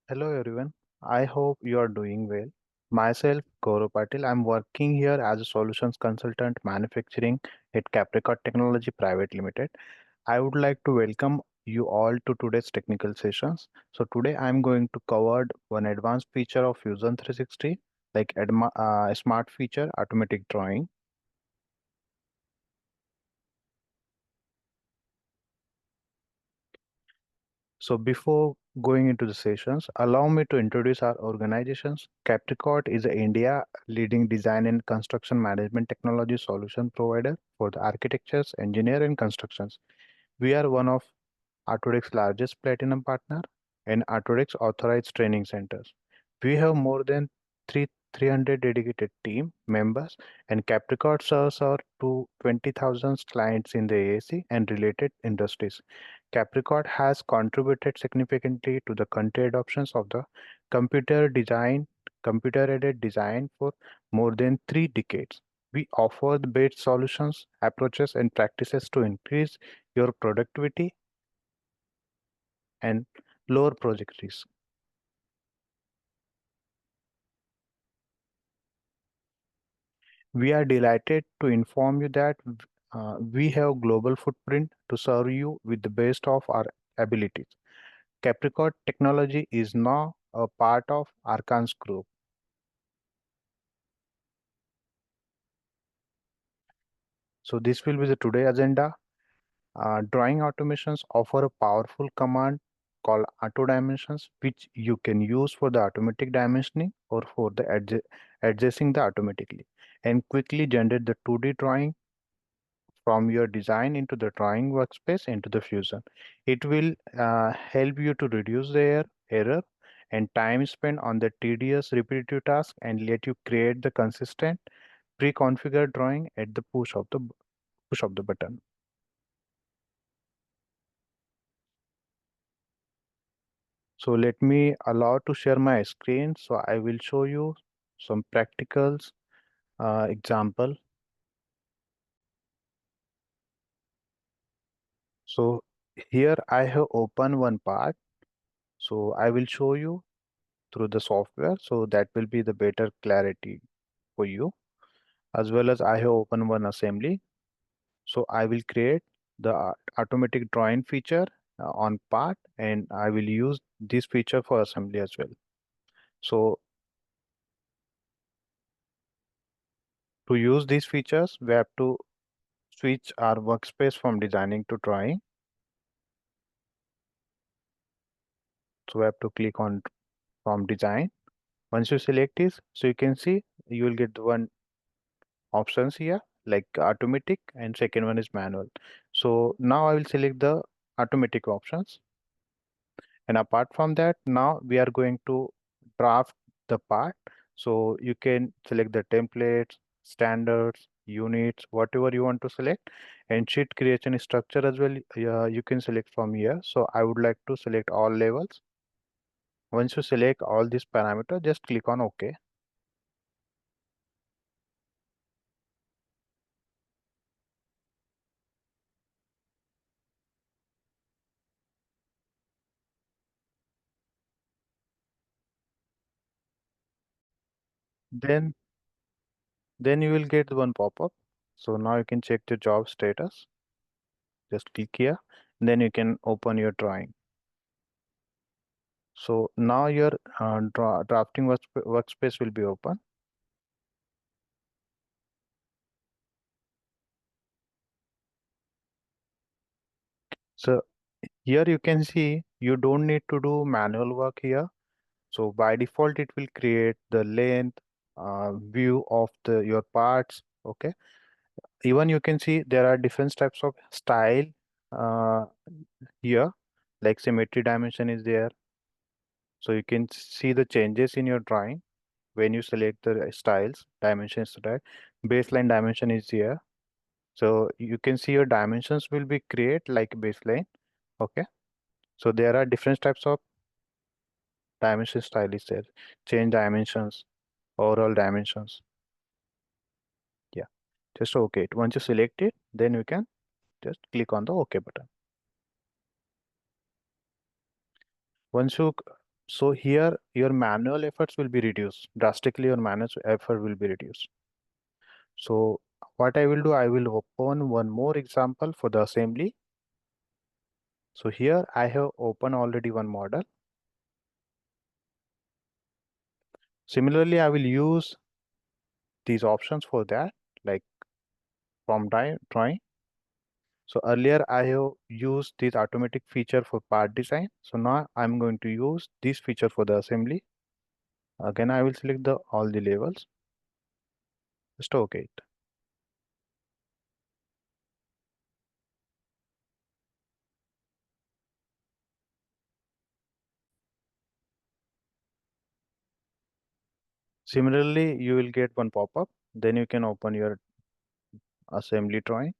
Hello everyone. I hope you are doing well. Myself, Gaurav Patil. I'm working here as a solutions consultant manufacturing at Capricorn Technology Private Limited. I would like to welcome you all to today's technical sessions. So today I'm going to cover one advanced feature of Fusion 360 like smart feature automatic drawing. So before going into the sessions, allow me to introduce our organizations. Capricorn is a India leading design and construction management technology solution provider for the architectures, engineer and constructions. We are one of Autodesk's largest platinum partner and Autodesk authorized training centers. We have more than 300 dedicated team members and Capricorn serves our to 20,000 clients in the AAC and related industries. Capricorn has contributed significantly to the country adoptions of the computer design, computer-aided design for more than 3 decades. We offer the best solutions, approaches, and practices to increase your productivity and lower project risk. We are delighted to inform you that we have global footprint to serve you with the best of our abilities. Capricorn Technology is now a part of Arcan's group. So this will be the today agenda. Drawing automations offer a powerful command called auto dimensions, which you can use for the automatic dimensioning or for the adjusting the automatically and quickly generate the 2D drawing from your design into the drawing workspace into the Fusion. It will help you to reduce the error and time spent on the tedious repetitive task and let you create the consistent pre-configured drawing at the push of the button. So let me allow to share my screen. So I will show you some practicals example. So here I have opened one part. So I will show you through the software. So that will be the better clarity for you. As well as I have opened one assembly. So I will create the automatic drawing feature on part and I will use this feature for assembly as well. So to use these features, we have to switch our workspace from designing to drawing. So we have to click on from design. Once you select this, so you can see you will get one options here like automatic and second one is manual. So now I will select the automatic options. And apart from that, now we are going to draft the part. So you can select the templates, standards, units, whatever you want to select, and sheet creation structure as well. You can select from here. So I would like to select all levels. Once you select all these parameters, just click on OK. Then then you will get one pop-up. So now you can check the job status. Just click here. Then you can open your drawing. So now your drafting workspace will be open. So here you can see you don't need to do manual work here. So by default, it will create the length view of the your parts. Okay. Even you can see there are different types of style uh, here, like symmetry dimension is there. So you can see the changes in your drawing when you select the styles, dimensions, right? Baseline dimension is here. So you can see your dimensions will be create like baseline. Okay. So there are different types of dimension style is there. Change dimensions, overall dimensions. Yeah. Just okay. Once you select it, then you can just click on the OK button. Once you, so here your manual efforts will be reduced. Drastically, your manual effort will be reduced. So what I will do, I will open one more example for the assembly. So here I have opened already one model. Similarly, I will use these options for that, like from drawing. So earlier I have used this automatic feature for part design. So now I'm going to use this feature for the assembly. Again, I will select the all the levels. Just OK it. Similarly, you will get one pop-up. Then you can open your assembly drawing.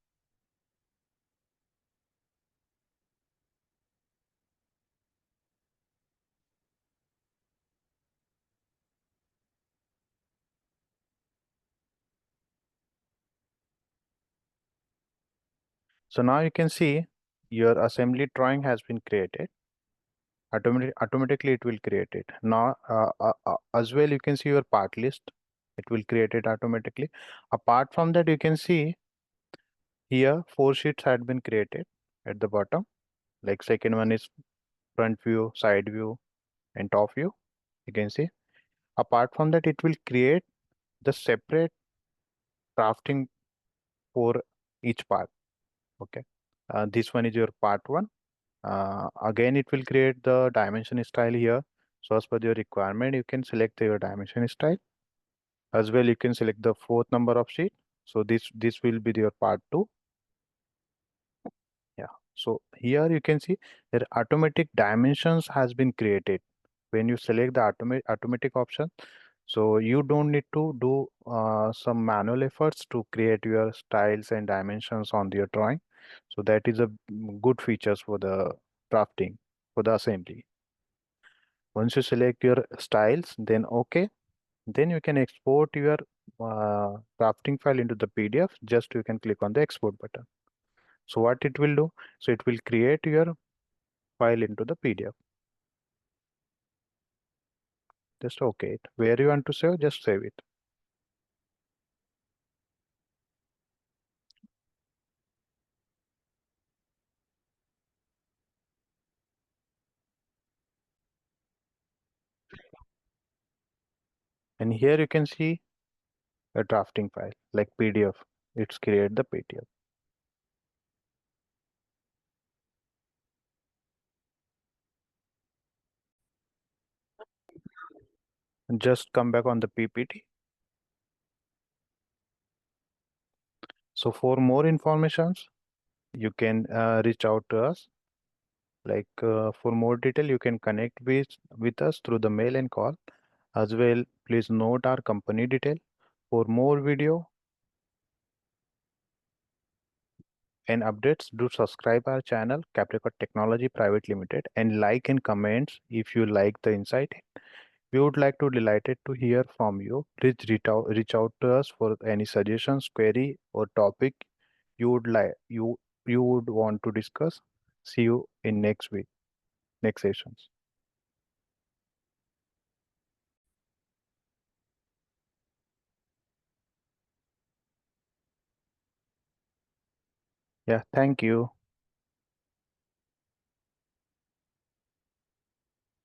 So now you can see your assembly drawing has been created. Automatically it will create it. Now as well you can see your part list. It will create it automatically. Apart from that, you can see here 4 sheets had been created at the bottom. Like second one is front view, side view, and top view. You can see. Apart from that, it will create the separate drafting for each part. Okay. This one is your part one. Again, it will create the dimension style here. So as per your requirement, you can select your dimension style. As well, you can select the fourth number of sheet. So this will be your part two. Yeah. So here you can see that automatic dimensions has been created. When you select the automatic option, so you don't need to do some manual efforts to create your styles and dimensions on your drawing. So that is a good features for the drafting for the assembly. Once you select your styles, then OK, then you can export your drafting file into the PDF. Just you can click on the export button. So what it will do? So it will create your file into the PDF. Just OK it. Where you want to save, just save it. And here you can see a drafting file like PDF. It's create the PDF. Just come back on the PPT. So for more informations, you can reach out to us. Like for more detail, you can connect with us through the mail and call. As well, please note our company detail. For more video and updates, do subscribe our channel Capricorn Technology Private Limited and like and comments if you like the insight. We would like to delighted to hear from you. Please reach out to us for any suggestions, query, or topic you would like you would want to discuss. See you in next week, next sessions. Yeah, thank you.